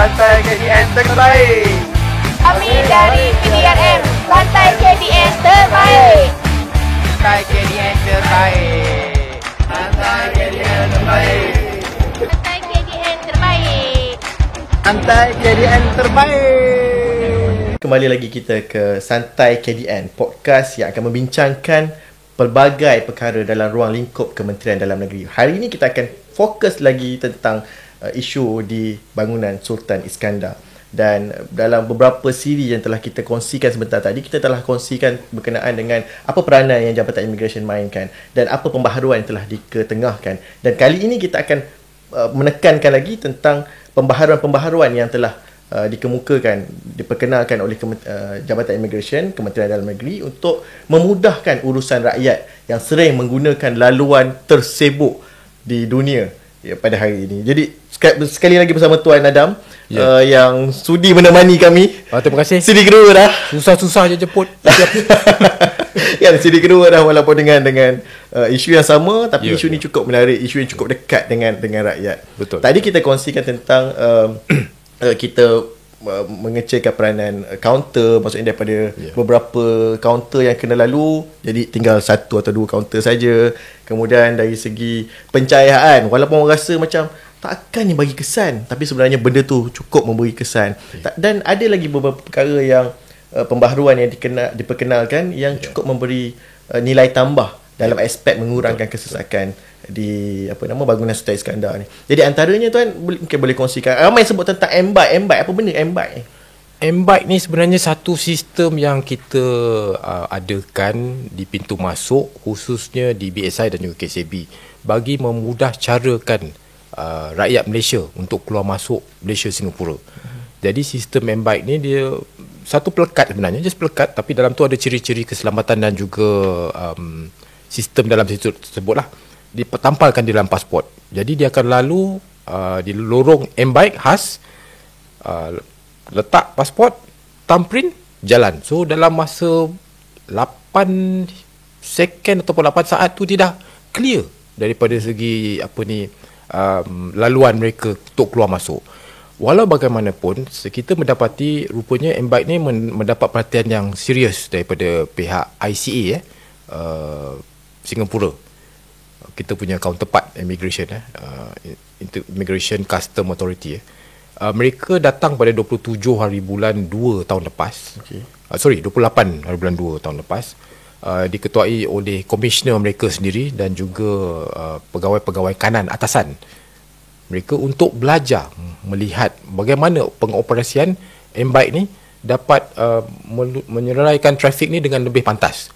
Santai KDN terbaik. Kami dari PDRM, Santai KDN terbaik. Santai KDN terbaik. Santai KDN terbaik. Santai KDN terbaik. Santai KDN terbaik. Kembali lagi kita ke Santai KDN, podcast yang akan membincangkan pelbagai perkara dalam ruang lingkup Kementerian Dalam Negeri. Hari ini kita akan fokus lagi tentang isu di bangunan Sultan Iskandar. Dan dalam beberapa siri yang telah kita kongsikan sebentar tadi, kita telah kongsikan berkenaan dengan apa peranan yang Jabatan Immigration mainkan dan apa pembaharuan yang telah diketengahkan. Dan kali ini kita akan menekankan lagi tentang pembaharuan-pembaharuan yang telah dikemukakan, diperkenalkan oleh Jabatan Immigration, Kementerian Dalam Negeri untuk memudahkan urusan rakyat yang sering menggunakan laluan tersebut di dunia pada hari ini. Jadi sekali lagi bersama Tuan Adam yang sudi menemani kami. Terima kasih. Sidi kedua dah. Susah-susah je jemput. Ya, sidi kedua dah, walaupun dengan isu yang sama, tapi isu ni cukup menarik, isu yang cukup dekat dengan rakyat. Betul. Tadi kita kongsikan tentang kita mengecilkan peranan kaunter, maksudnya daripada beberapa kaunter yang kena lalu jadi tinggal satu atau dua kaunter saja. Kemudian dari segi pencahayaan, walaupun orang rasa macam takkan ni bagi kesan, tapi sebenarnya benda tu cukup memberi kesan. Dan ada lagi beberapa perkara yang pembaharuan yang diperkenalkan yang cukup memberi nilai tambah dalam aspek mengurangkan kesesakan di bangunan Sultan Iskandar ni. Jadi antaranya tuan mungkin boleh kongsikan. Ramai sebut tentang M-Bike. Apa benda M-Bike ni? M-Bike ni sebenarnya satu sistem yang kita adakan di pintu masuk, khususnya di BSI dan juga KCB, bagi memudah carakan rakyat Malaysia untuk keluar masuk Malaysia Singapura. Jadi sistem M-Bike ni dia satu pelekat sebenarnya, just pelekat, tapi dalam tu ada ciri-ciri keselamatan dan juga sistem dalam situ tersebut lah. Ditampalkan di dalam pasport. Jadi dia akan lalu di lorong M-Bike khas, letak pasport, thumbprint, jalan. So dalam masa 8 second ataupun 8 saat tu dia dah clear daripada segi laluan mereka untuk keluar masuk. Walau bagaimanapun, kita mendapati rupanya M-Bike ni mendapat perhatian yang serius daripada pihak ICA Singapura. Kita punya counterpart immigration, Immigration Custom Authority. Mereka datang pada 27 hari bulan 2 tahun lepas. 28 hari bulan 2 tahun lepas. Diketuai oleh komisioner mereka sendiri dan juga pegawai-pegawai kanan atasan mereka untuk belajar melihat bagaimana pengoperasian M-Bike ni dapat menyeraikan trafik ni dengan lebih pantas.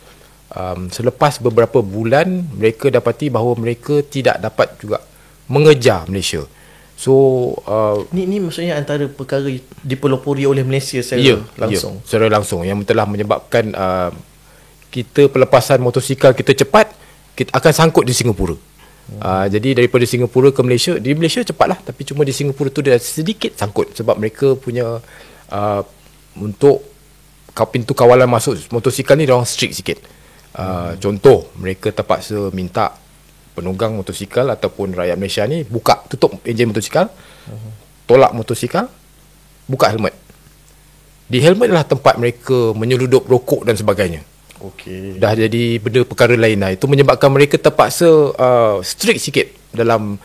Selepas beberapa bulan, mereka dapati bahawa mereka tidak dapat juga mengejar Malaysia. So ni maksudnya antara perkara dipelopori oleh Malaysia secara langsung. Secara langsung, yang telah menyebabkan kita pelepasan motosikal kita cepat, kita akan sangkut di Singapura. Jadi daripada Singapura ke Malaysia, di Malaysia cepatlah, tapi cuma di Singapura tu dia sedikit sangkut sebab mereka punya untuk pintu kawalan masuk motosikal ni dia orang strict sikit. Contoh, mereka terpaksa minta penunggang motosikal ataupun rakyat Malaysia ni tutup enjin motosikal, tolak motosikal, buka helmet. Di helmet adalah tempat mereka menyeludup rokok dan sebagainya. Dah jadi benda perkara lain lah. Itu menyebabkan mereka terpaksa strict sikit dalam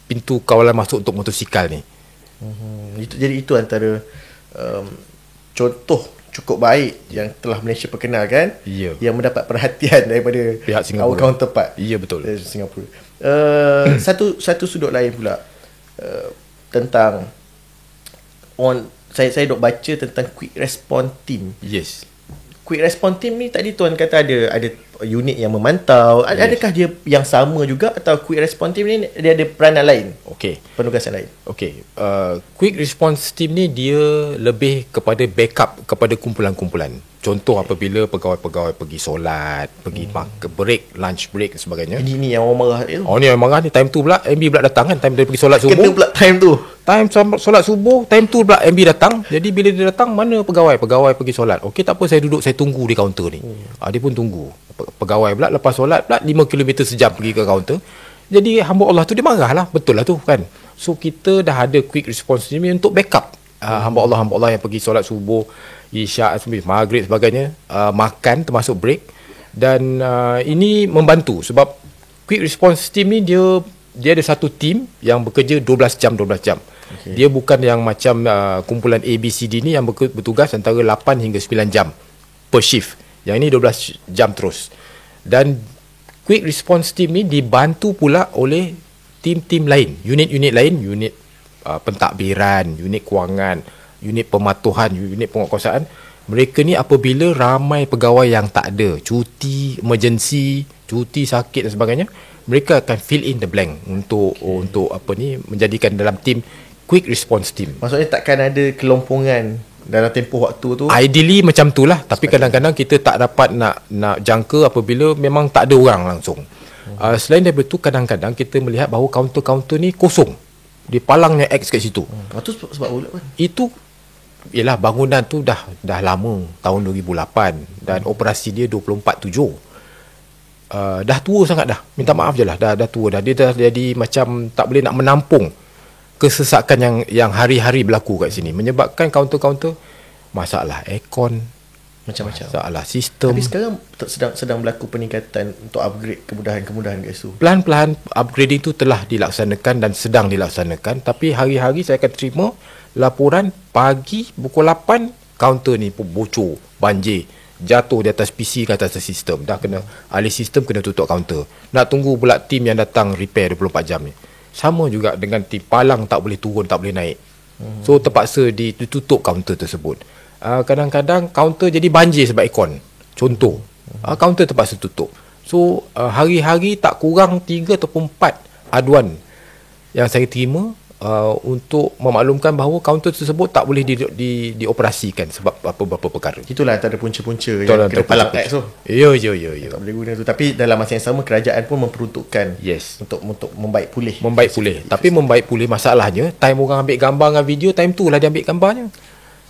pintu kawalan masuk untuk motosikal ni. Jadi itu antara contoh cukup baik yang telah Malaysia perkenalkan, yang mendapat perhatian daripada pihak Singapura, our counterpart. Ya, betul. Singapura. Satu sudut lain pula tentang saya dok baca tentang quick response team. Yes. Quick response team ni tadi tuan kata ada unit yang memantau. Adakah dia yang sama juga atau quick response team ni dia ada peranan lain? Penugasan lain. Quick response team ni dia lebih kepada backup kepada kumpulan-kumpulan. Contoh apabila pegawai-pegawai pergi solat, pergi break, lunch break dan sebagainya. Ini yang orang marah tu. Ni yang marah ni. Time tu pula MB pula datang kan. Time dia pergi solat subuh. Kena pula time tu. Time solat subuh, time tu pula MB datang. Jadi bila dia datang, mana pegawai? Pegawai pergi solat. Okey, tak apa, saya duduk, saya tunggu di kaunter ni. Dia pun tunggu. Pegawai pula lepas solat pula 5 km sejam pergi ke kaunter. Jadi hamba Allah tu dia marah lah. Betul lah tu kan. So kita dah ada quick response team untuk backup hamba Allah yang pergi solat subuh, isyak, maghrib sebagainya, makan termasuk break. Dan ini membantu sebab quick response team ni dia ada satu team yang bekerja 12 jam. Okay. Dia bukan yang macam kumpulan ABCD ni yang bertugas antara 8 hingga 9 jam per shift. Yang ini 12 jam terus. Dan quick response team ni dibantu pula oleh tim-tim lain, unit-unit lain, unit pentadbiran, unit kewangan, unit pematuhan, unit penguatkuasaan. Mereka ni apabila ramai pegawai yang tak ada, cuti emergency, cuti sakit dan sebagainya, mereka akan fill in the blank untuk menjadikan dalam tim quick response team. Maksudnya takkan ada kelompongan dalam tempoh waktu tu. Ideally macam tu lah, tapi kadang-kadang kita tak dapat nak jangka apabila memang tak ada orang langsung. Selain daripada tu, kadang-kadang kita melihat bahawa kaunter-kaunter ni kosong. Dia palangnya X kat situ. Itu sebab pula kan? Itu ialah bangunan tu dah lama, tahun 2008, dan operasi dia 24/7. Dah tua sangat dah. Minta maaf je lah, dah tua dah. Dia dah jadi macam tak boleh nak menampung kesesakan yang hari-hari berlaku kat sini, menyebabkan kaunter-kaunter masalah aircon, macam-macam, masalah sistem. Tapi sekarang sedang berlaku peningkatan untuk upgrade kemudahan-kemudahan kat situ. Pelan-pelan upgrading tu telah dilaksanakan dan sedang dilaksanakan. Tapi hari-hari saya akan terima laporan pagi pukul 8 kaunter ni bocor, banjir, jatuh di atas PC ke atas sistem. Dah kena ahli sistem kena tutup kaunter. Nak tunggu pula tim yang datang repair 24 jam ni. Sama juga dengan tim palang tak boleh turun, tak boleh naik. So terpaksa ditutup kaunter tersebut. Kadang-kadang kaunter jadi banjir sebab aircon. Contoh, kaunter terpaksa tutup. So hari-hari tak kurang 3 ataupun 4 aduan yang saya terima untuk memaklumkan bahawa kaunter tersebut tak boleh dioperasikan sebab beberapa perkara. Itulah antara punca-punca yang kena palang X tu. Ya. Tak boleh guna tu. Tapi dalam masa yang sama kerajaan pun memperuntukkan untuk membaik pulih. Tapi membaik pulih, masalahnya time orang ambil gambar dengan video, time tu lah dia ambil gambarnya.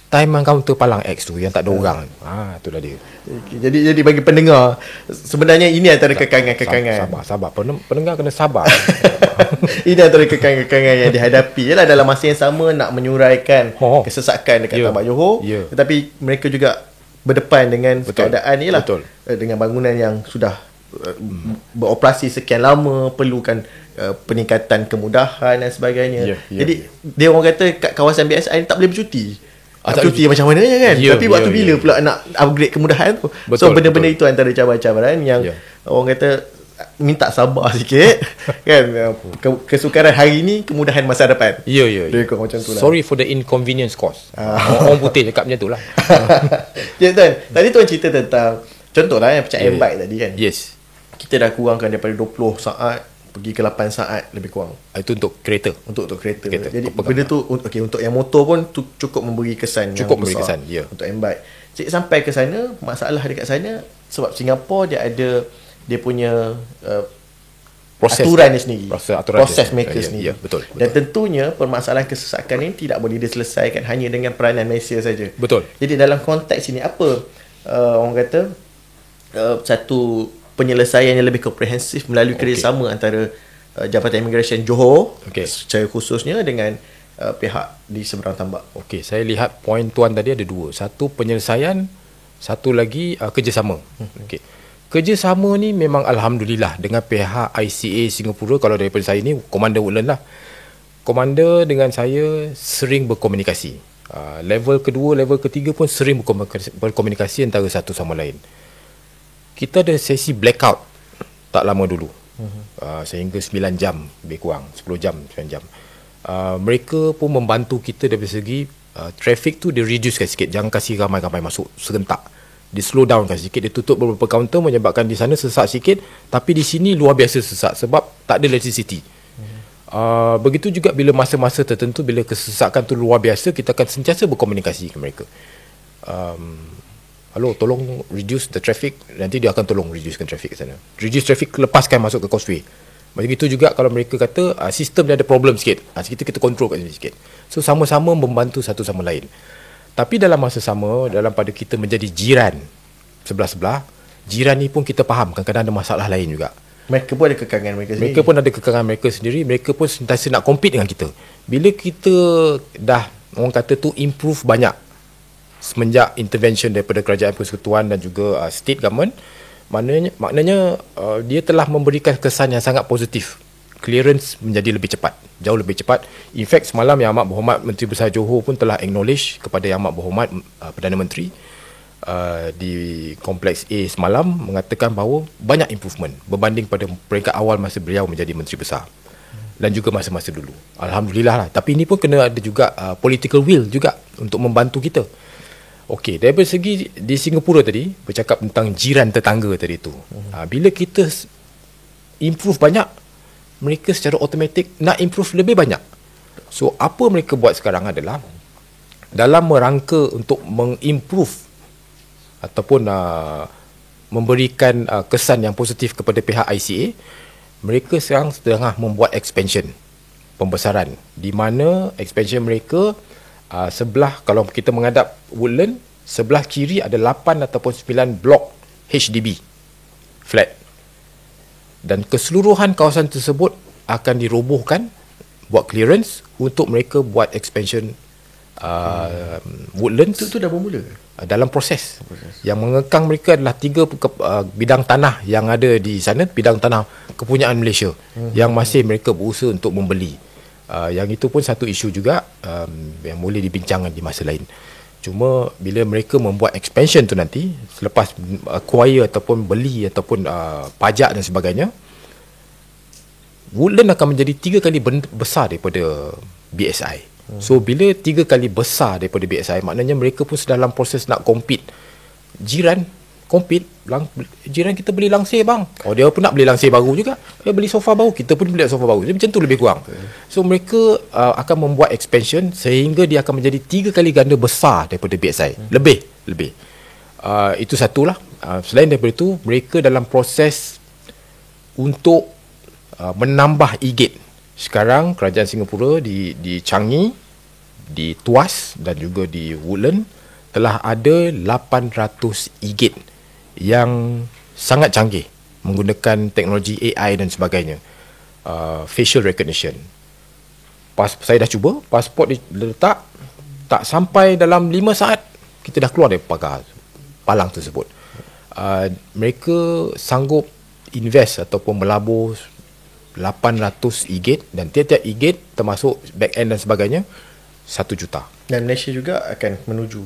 Time kaunter palang X tu yang tak ada orang. Itulah dia. Jadi bagi pendengar, sebenarnya ini antara kekangan-kekangan. Sabar. Pendengar kena sabar. Ini antara kekangan-kekangan yang dihadapi. Yalah, dalam masa yang sama nak menyuraikan kesesakan dekat Tambak Johor, tetapi mereka juga berdepan dengan keadaan ni lah. Dengan bangunan yang sudah beroperasi sekian lama, perlukan peningkatan kemudahan dan sebagainya. Jadi dia orang kata kat kawasan BSI ni tak boleh bercuti. Cuti macam mana kan? Tapi waktu bila pula nak upgrade kemudahan tu? So benda-benda itu antara cabaran-cabaran yang orang kata minta sabar sikit kan. Kesukaran hari ni, kemudahan masa depan. Ya. Macam tu lah. Sorry for the inconvenience cause. Orang putih cakap macam tu lah. Ya Tuan, tadi Tuan cerita tentang contohlah yang macam bike tadi kan. Yes. Kita dah kurangkan daripada 20 saat pergi ke 8 saat lebih kurang. Itu untuk kereta. Untuk kereta. Jadi benda tu untuk yang motor pun cukup memberi kesan yang besar. Untuk m-bike. Jadi sampai ke sana, masalah dekat sana sebab Singapura dia punya aturan dia sendiri. Proses mereka sendiri. Betul. Dan tentunya permasalahan kesesakan ini tidak boleh diselesaikan hanya dengan peranan Malaysia saja. Betul. Jadi dalam konteks ini apa orang kata satu penyelesaian yang lebih komprehensif melalui kerjasama antara Jabatan Immigration Johor secara khususnya dengan pihak di seberang tambak. Okey, saya lihat poin tuan tadi ada dua. Satu penyelesaian, satu lagi kerjasama. Okey. Kerjasama ni memang alhamdulillah dengan pihak ICA Singapura. Kalau daripada saya ni Komander Woodland lah. Komander dengan saya sering berkomunikasi. Level kedua, level ketiga pun sering berkomunikasi antara satu sama lain. Kita ada sesi blackout tak lama dulu. Sehingga 9 jam lebih kurang, 10 jam, 9 jam. Mereka pun membantu kita dari segi traffic tu dia reducekan sikit. Jangan kasih ramai-ramai masuk serentak. Dia slow downkan sikit. Dia tutup beberapa kaunter menyebabkan di sana sesak sikit. Tapi di sini luar biasa sesak sebab tak ada electricity. Begitu juga bila masa-masa tertentu, bila kesesakan tu luar biasa, kita akan sentiasa berkomunikasi ke mereka. Hello, tolong reduce the traffic. Nanti dia akan tolong reducekan traffic ke sana. Reduce traffic, lepaskan masuk ke causeway. Begitu juga kalau mereka kata sistem dia ada problem sikit, kita control kat sini sikit. So sama-sama membantu satu sama lain. Tapi dalam masa sama, dalam pada kita menjadi jiran sebelah-sebelah, jiran ni pun kita faham kadang-kadang ada masalah lain juga. Mereka pun ada kekangan mereka sendiri. Mereka pun ada kekangan mereka sendiri. Mereka pun sentiasa nak compete dengan kita. Bila kita dah, orang kata tu, improve banyak semenjak intervention daripada kerajaan persekutuan dan juga state government, maknanya dia telah memberikan kesan yang sangat positif. Clearance menjadi lebih cepat, jauh lebih cepat. In fact, semalam Yang Amat Berhormat Menteri Besar Johor pun telah acknowledge kepada Yang Amat Berhormat Perdana Menteri di Kompleks A semalam, mengatakan bahawa banyak improvement berbanding pada peringkat awal masa beliau menjadi Menteri Besar dan juga masa-masa dulu. Alhamdulillah lah. Tapi ini pun kena ada juga political will juga untuk membantu kita. Okey, dari segi di Singapura tadi bercakap tentang jiran tetangga tadi tu. Bila kita improve banyak, mereka secara automatik nak improve lebih banyak. So apa mereka buat sekarang adalah dalam merangka untuk mengimprove ataupun memberikan kesan yang positif kepada pihak ICA, mereka sekarang sedang membuat expansion, pembesaran, di mana expansion mereka sebelah, kalau kita menghadap Woodland, sebelah kiri ada 8 ataupun 9 blok HDB flat, dan keseluruhan kawasan tersebut akan dirobohkan, buat clearance untuk mereka buat expansion Woodlands. Itu dah bermula dalam proses. Yang mengekang mereka adalah 3 bidang tanah yang ada di sana, bidang tanah kepunyaan Malaysia, yang masih mereka berusaha untuk membeli. Yang itu pun satu isu juga yang boleh dibincangkan di masa lain. Cuma bila mereka membuat expansion tu nanti, selepas acquire ataupun beli ataupun pajak dan sebagainya, Woodland akan menjadi 3 kali besar daripada BSI. So bila 3 kali besar daripada BSI, maknanya mereka pun sedang dalam proses nak compete. Jiran jiran kita beli langsir bang, dia pun nak beli langsir baru juga, dia beli sofa baru, kita pun beli sofa baru. Jadi macam tu lebih kurang. So mereka akan membuat expansion sehingga dia akan menjadi 3 kali ganda besar daripada BSI. Lebih itu satulah. Selain daripada itu, mereka dalam proses untuk menambah e-gate. Sekarang kerajaan Singapura di Changi, di Tuas dan juga di Woodland telah ada 800 e-gate yang sangat canggih menggunakan teknologi AI dan sebagainya, facial recognition. Saya dah cuba, pasport diletak, tak sampai dalam 5 saat kita dah keluar dari palang tersebut. Mereka sanggup invest ataupun melabur 800 e-gate, dan tiap-tiap e-gate termasuk back end dan sebagainya 1 juta. Dan Malaysia juga akan menuju.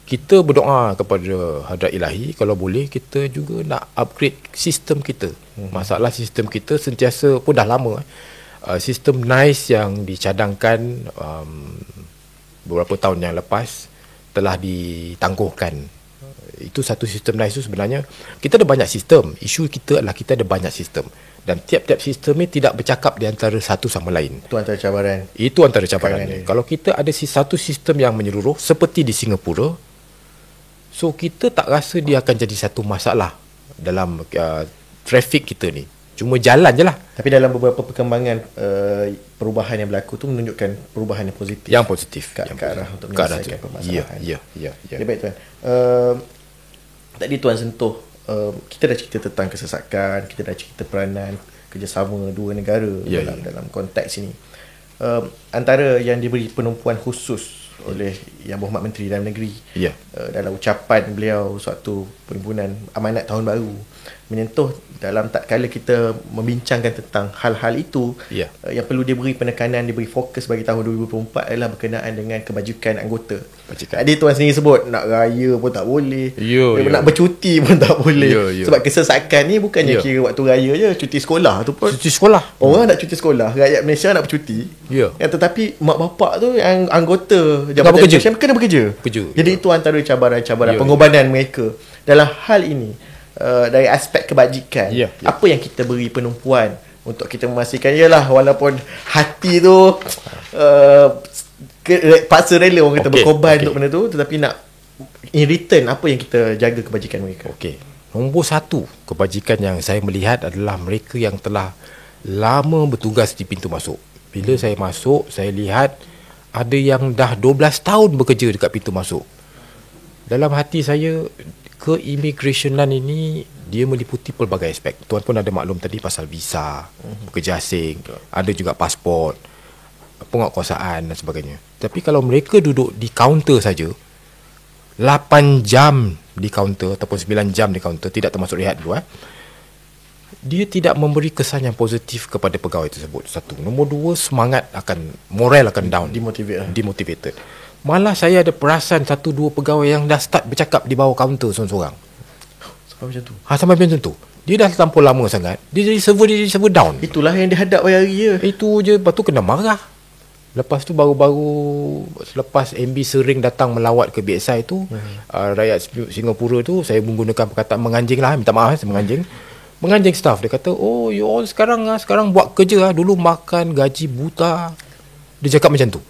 Kita berdoa kepada Hadrat Ilahi, kalau boleh kita juga nak upgrade sistem kita. Masalah sistem kita sentiasa pun dah lama. Sistem NICE yang dicadangkan beberapa tahun yang lepas telah ditangguhkan. Itu satu sistem NICE tu sebenarnya. Kita ada banyak sistem. Isu kita adalah kita ada banyak sistem. Dan tiap-tiap sistem ni tidak bercakap di antara satu sama lain. Itu antara cabaran. Itu antara cabarannya. Kalau kita ada satu sistem yang menyeluruh seperti di Singapura, so kita tak rasa dia akan jadi satu masalah dalam trafik kita ni. Cuma jalan je lah. Tapi dalam beberapa perkembangan perubahan yang berlaku tu menunjukkan perubahan yang positif. Yang positif. Ke arah untuk menyelesaikan permasalahan. Ya. Okay, baik Tuan. Tadi Tuan sentuh, kita dah cerita tentang kesesakan, kita dah cerita peranan kerjasama dua negara dalam konteks ini. Antara yang diberi penumpuan khusus oleh Yang Berhormat Menteri Dalam Negeri dalam ucapan beliau suatu perhimpunan amanat tahun baru, menyentuh dalam tak kala kita membincangkan tentang hal-hal itu, yang perlu diberi penekanan, diberi fokus bagi tahun 2024 adalah berkenaan dengan kebajikan anggota. Tadi Tuan sendiri sebut nak raya pun tak boleh, nak bercuti pun tak boleh. Sebab kesesakan ni bukannya kira waktu raya je, cuti sekolah tu pun. Cuti sekolah. Orang nak cuti sekolah, rakyat Malaysia nak bercuti. Tetapi mak bapak tu yang anggota Jabatan Malaysia kena bekerja. Jadi itu antara cabaran-cabaran pengorbanan mereka dalam hal ini. Dari aspek kebajikan, apa yang kita beri penumpuan untuk kita memastikan, ialah walaupun hati tu paksa rela orang kata berkorban untuk benda tu, tetapi nak in return apa yang kita jaga kebajikan mereka. Nombor 1 kebajikan yang saya melihat adalah mereka yang telah lama bertugas di pintu masuk. Bila saya masuk, saya lihat ada yang dah 12 tahun bekerja dekat pintu masuk. dalam hati saya, keimigrasionan ini dia meliputi pelbagai aspek. Tuan pun ada maklum tadi pasal visa, pekerja asing, ada juga pasport, penguatkuasaan dan sebagainya. Tapi kalau mereka duduk di kaunter saja 8 jam di kaunter ataupun 9 jam di kaunter, tidak termasuk rehat dulu, dia tidak memberi kesan yang positif kepada pegawai tersebut. Satu. Nombor dua, semangat akan, moral akan down, demotivated. Malah saya ada perasan 1-2 pegawai yang dah start bercakap di bawah kaunter seorang-seorang. Sampai macam tu. Sampai macam tu. Dia dah terlampau lama sangat. Dia jadi server down. Itulah yang dihadap hari je. Itu je. Lepas tu kena marah. Lepas tu baru-baru selepas MB sering datang melawat ke BSI tu, rakyat Singapura tu, saya menggunakan perkataan menganjing lah, minta maaf saya menganjing staff. Dia kata, oh you all sekarang buat kerja dulu makan gaji buta. Dia cakap macam tu.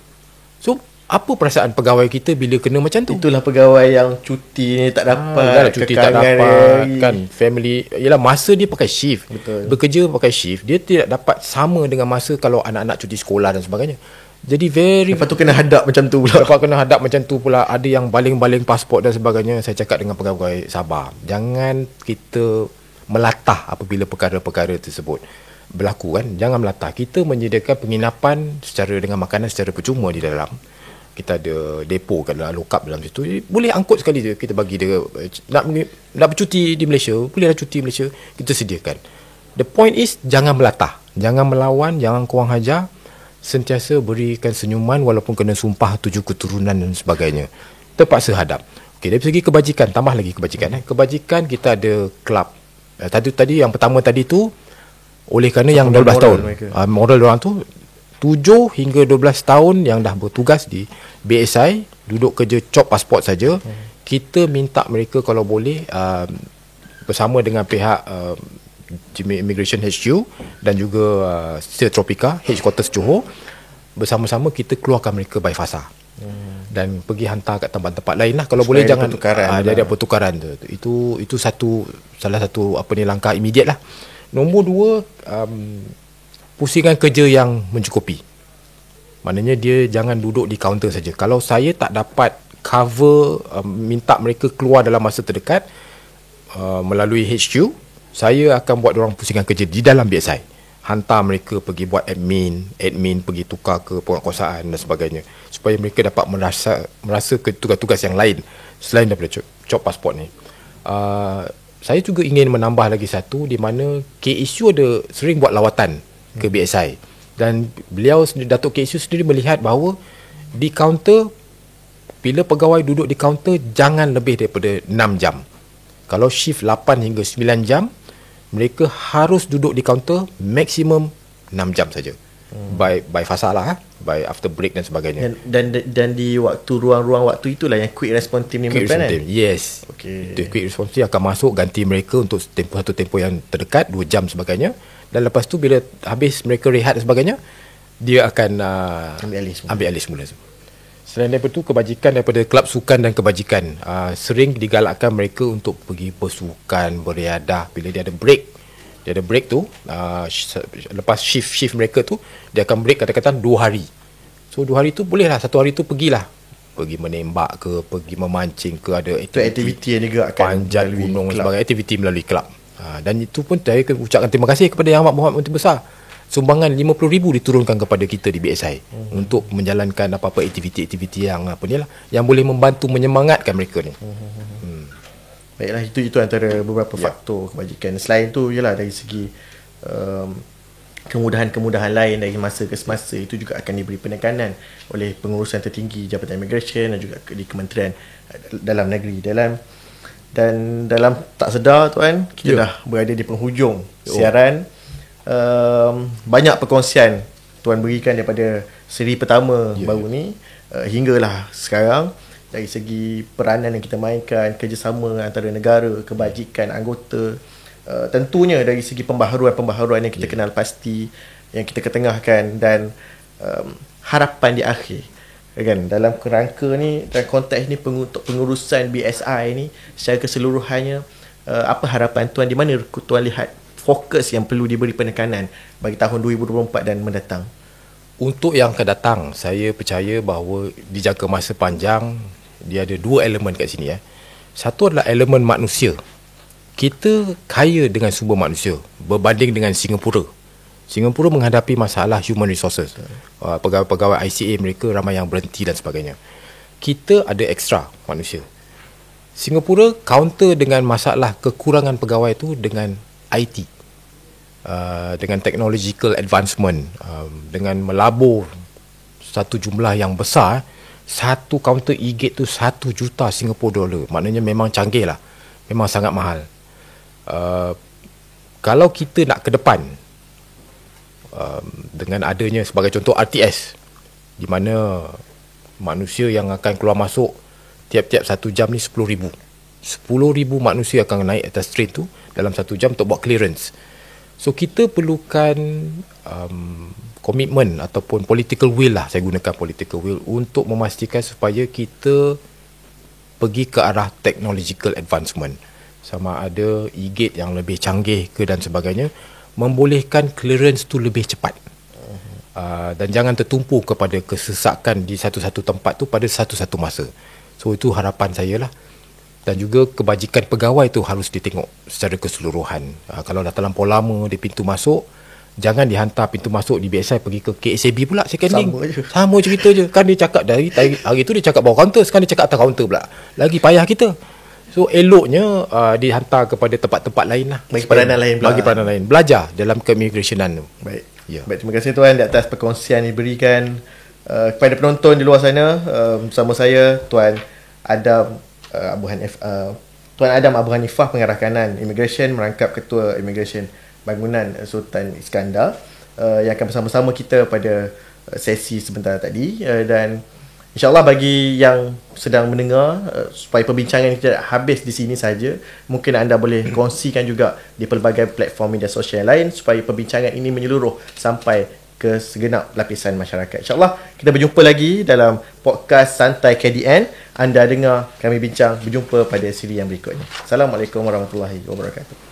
So apa perasaan pegawai kita bila kena macam tu? Itulah pegawai yang cuti ni tak dapat, cuti tak dapat kan, family, ialah masa dia pakai shift. Betul. Bekerja pakai shift, dia tidak dapat sama dengan masa kalau anak-anak cuti sekolah dan sebagainya. Jadi lepas tu kena hadap macam tu pula. Lepas kena hadap macam tu pula, ada yang baling-baling pasport dan sebagainya. Saya cakap dengan pegawai, sabar, jangan kita melatah apabila perkara-perkara tersebut berlaku kan. Jangan melatah. Kita menyediakan penginapan dengan makanan secara percuma di dalam. Kita ada depo kat dalam, lokap dalam situ. Boleh angkut sekali je, kita bagi dia. Nak bercuti di Malaysia, bolehlah cuti Malaysia, kita sediakan. The point is, jangan melatah, jangan melawan, jangan kurang hajar. Sentiasa berikan senyuman walaupun kena sumpah 7 keturunan dan sebagainya. Terpaksa hadap. Okey, dari segi kebajikan, tambah lagi kebajikan. Kebajikan, kita ada kelab. Tadi yang pertama tadi tu, oleh kerana yang 12 tahun, moral diorang tu 7 hingga 12 tahun yang dah bertugas di BSI, duduk kerja cop pasport saja, kita minta mereka kalau boleh bersama dengan pihak Immigration HQ dan juga Sir Tropika Headquarters Johor, bersama-sama kita keluarkan mereka by fasa dan pergi hantar kat tempat-tempat lain lah kalau boleh. Jangan ada pertukaran tu. Itu salah satu langkah immediate lah. Nombor 2, pusingan kerja yang mencukupi. Maknanya dia jangan duduk di kaunter saja. Kalau saya tak dapat cover, minta mereka keluar dalam masa terdekat melalui HQ, saya akan buat orang pusingan kerja di dalam BSI. Hantar mereka pergi buat admin pergi tukar ke penguatkuasaan dan sebagainya, supaya mereka dapat merasa ke tugas-tugas yang lain selain daripada job pasport ni. Saya juga ingin menambah lagi satu, di mana KSU ada sering buat lawatan ke BSI, dan beliau sendiri, Datuk KSU sendiri melihat bahawa di kaunter, bila pegawai duduk di kaunter jangan lebih daripada 6 jam. Kalau shift 8 hingga 9 jam, mereka harus duduk di kaunter maksimum 6 jam saja. By fasa lah, by after break dan sebagainya. Dan di ruang-ruang waktu itulah yang quick response team ni berperan. Yes. Okay. Quick response team akan masuk ganti mereka untuk satu tempoh yang terdekat, 2 jam sebagainya. Dan lepas tu bila habis mereka rehat dan sebagainya, dia akan ambil alih semula. Selain daripada itu, kebajikan daripada kelab sukan dan kebajikan, sering digalakkan mereka untuk pergi bersukan, beriadah bila dia ada break. Dia ada break tu, lepas shift mereka tu, dia akan break katakan 2 hari. So 2 hari tu bolehlah, 1 hari tu pergi menembak ke, pergi memancing ke, ada aktiviti yang juga akan panjat gunung dan sebagainya, aktiviti melalui kelab. Dan itu pun saya ucapkan terima kasih kepada Yang Amat Berhormat Menteri Besar. Sumbangan 50,000 diturunkan kepada kita di BSI untuk menjalankan apa-apa aktiviti-aktiviti yang yang boleh membantu menyemangatkan mereka ni. Baiklah, itu antara beberapa faktor kebajikan. Selain tu ialah dari segi kemudahan-kemudahan lain dari masa ke semasa, itu juga akan diberi penekanan oleh pengurusan tertinggi Jabatan Immigration dan juga di Kementerian Dalam Negeri. Dan dalam tak sedar tuan, kita dah berada di penghujung siaran. Banyak perkongsian tuan berikan daripada seri pertama baru ni hinggalah sekarang, dari segi peranan yang kita mainkan, kerjasama antara negara, kebajikan, anggota, tentunya dari segi pembaharuan yang kita kenal pasti, yang kita ketengahkan, dan harapan di akhir kan, dalam kerangka ni, dalam konteks ni, untuk pengurusan BSI ni secara keseluruhannya, apa harapan tuan, di mana tuan lihat fokus yang perlu diberi penekanan bagi tahun 2024 dan mendatang? Untuk yang akan datang, saya percaya bahawa dijangka masa panjang dia ada dua elemen kat sini. Satu adalah elemen manusia. Kita kaya dengan sumber manusia berbanding dengan Singapura. Singapura menghadapi masalah human resources. Pegawai-pegawai ICA mereka ramai yang berhenti dan sebagainya. Kita ada ekstra manusia. Singapura counter dengan masalah kekurangan pegawai itu dengan IT, dengan technological advancement, dengan melabur satu jumlah yang besar. Satu counter e-gate tu 1 juta Singapore dollar. Maknanya memang canggih lah, memang sangat mahal. Kalau kita nak ke depan, dengan adanya sebagai contoh RTS, di mana manusia yang akan keluar masuk tiap-tiap 1 jam ni 10,000 manusia akan naik atas train tu dalam 1 jam untuk buat clearance. So kita perlukan komitmen ataupun political will lah, saya gunakan political will untuk memastikan supaya kita pergi ke arah technological advancement, sama ada e-gate yang lebih canggih ke dan sebagainya, membolehkan clearance tu lebih cepat. Dan jangan tertumpu kepada kesesakan di satu-satu tempat tu pada satu-satu masa. So itu harapan saya lah. Dan juga kebajikan pegawai tu harus ditengok secara keseluruhan. Kalau dah terlampau lama di pintu masuk, jangan dihantar pintu masuk di BSI pergi ke KSAB pula second link. Sama cerita je. Kan dia cakap hari tu dia cakap bawah kaunter, sekarang dia cakap atas kaunter pula. Lagi payah kita. So eloknya dihantar kepada tempat-tempat lain lah. Bagi peranan lain pula. Bagi peranan lain. Belajar dalam keimigrasionan tu. Baik. Ya. Baik, terima kasih tuan di atas perkongsian yang diberikan kepada penonton di luar sana. Bersama saya Tuan Adam Abu Hanifah, Tuan Adam Abu Hanifah, pengarah kanan Immigration, merangkap Ketua Immigration Bangunan Sultan Iskandar, yang akan bersama-sama kita pada sesi sebentar tadi. Dan InsyaAllah bagi yang sedang mendengar, supaya perbincangan ini tidak habis di sini saja, mungkin anda boleh kongsikan juga di pelbagai platform media sosial lain supaya perbincangan ini menyeluruh sampai ke segenap lapisan masyarakat. InsyaAllah kita berjumpa lagi dalam podcast Santai KDN. Anda dengar kami bincang, berjumpa pada siri yang berikutnya. Assalamualaikum warahmatullahi wabarakatuh.